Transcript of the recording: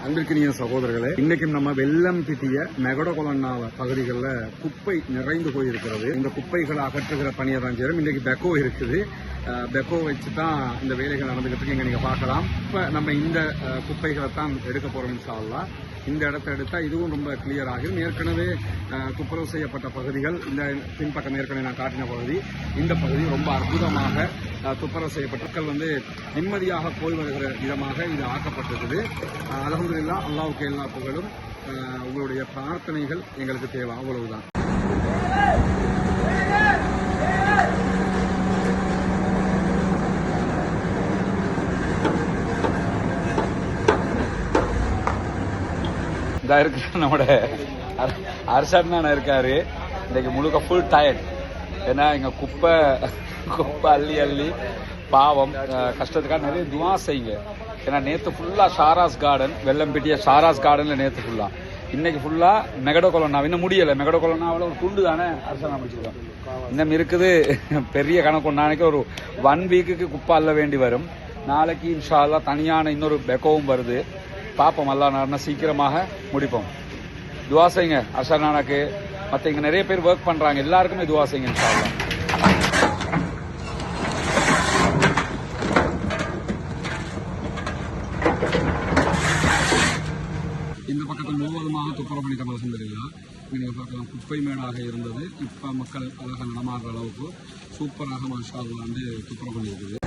அன்பிற்கினிய சகோதரர்களே, இன்னைக்கும் நம்ம வெள்ளம் பிட்டிய மெகடகொலன்னாவ பகுதிகளில் குப்பை நிறைந்து போயிருக்கிறது. இந்த குப்பைகளை அகற்றுகிற பணியை தான் செய்யறோம். இன்னைக்கு பெக்கோ இருக்குது. பெக்கோ வச்சு தான் இந்த வேலைகள் நடந்துகிட்டு இருக்கு. இங்க நீங்க பார்க்கலாம். இப்ப நம்ம இந்த குப்பைகளை தான் எடுக்க போறோம். இன்ஷா அல்லாஹ் இந்த இடத்தை எடுத்தா இதுவும் ரொம்ப கிளியர் ஆகும். ஏற்கனவே துப்புரவு செய்யப்பட்ட பகுதிகள், இந்த பின்பக்கம் ஏற்கனவே நான் காட்டின பகுதி, இந்த பகுதி ரொம்ப அற்புதமாக துப்புரவு செய்யப்பட்ட மக்கள் நிம்மதியாக போய் வருகிற விதமாக இது ஆக்கப்பட்டிருக்குது. அல்ஹம்துலில்லாஹ், அல்லாஹ்வுக்கு எல்லா புகழும். உங்களுடைய பிரார்த்தனைகள் எங்களுக்கு தேவை, அவ்வளவுதான். நம்மட அரசண்ணா இருக்காரு. இன்னைக்கு முழுக்க ஃபுல் டயர்ட். ஏன்னா இங்க குப்பை அள்ளி பாவம் கஷ்டத்துக்காக நிறைய துவா செய்யுங்க. ஏன்னா நேற்று ஃபுல்லா ஷாராஸ் கார்டன், வெள்ளம்பிட்டிய ஷாராஸ் கார்டன்ல நேற்று ஃபுல்லா, இன்னைக்கு ஃபுல்லா மெகடகொலன்னா இன்னும் முடியலை. மெகடகொலன்னாவில் ஒரு துண்டு தானே அரசாங்கம் முடிச்சிருக்கோம். இன்னும் இருக்குது பெரிய கணக்கு. நாளைக்கு ஒரு 1 வீக்குக்கு குப்பை அள்ள வேண்டி வரும். நாளைக்கு இன்ஷா அல்லாஹ் தனியான இன்னொரு பெக்கோவும் வருது. பாப்போம், அல்லாஹ் நாடுனா சீக்கிரமாக முடிப்போம். துவா செய்யுங்க அர்ஷனானாக்கு. மற்ற இங்க நிறைய பேர் ஒர்க் பண்றாங்க, எல்லாருக்குமே துவா செய்யுங்க இன்ஷா அல்லாஹ். இந்த பக்கத்தில் முழுவதுமாக துப்புரவு பண்ணிட்ட அல்ஹம்துலில்லாஹ். நீங்க பார்க்கலாம், குப்பை மேடாக இருந்தது. இப்ப மக்கள் அழகாக நடமாடுற அளவுக்கு சூப்பராக மாஷா அல்லாஹ் துப்புரவு பண்ணியிருக்குது.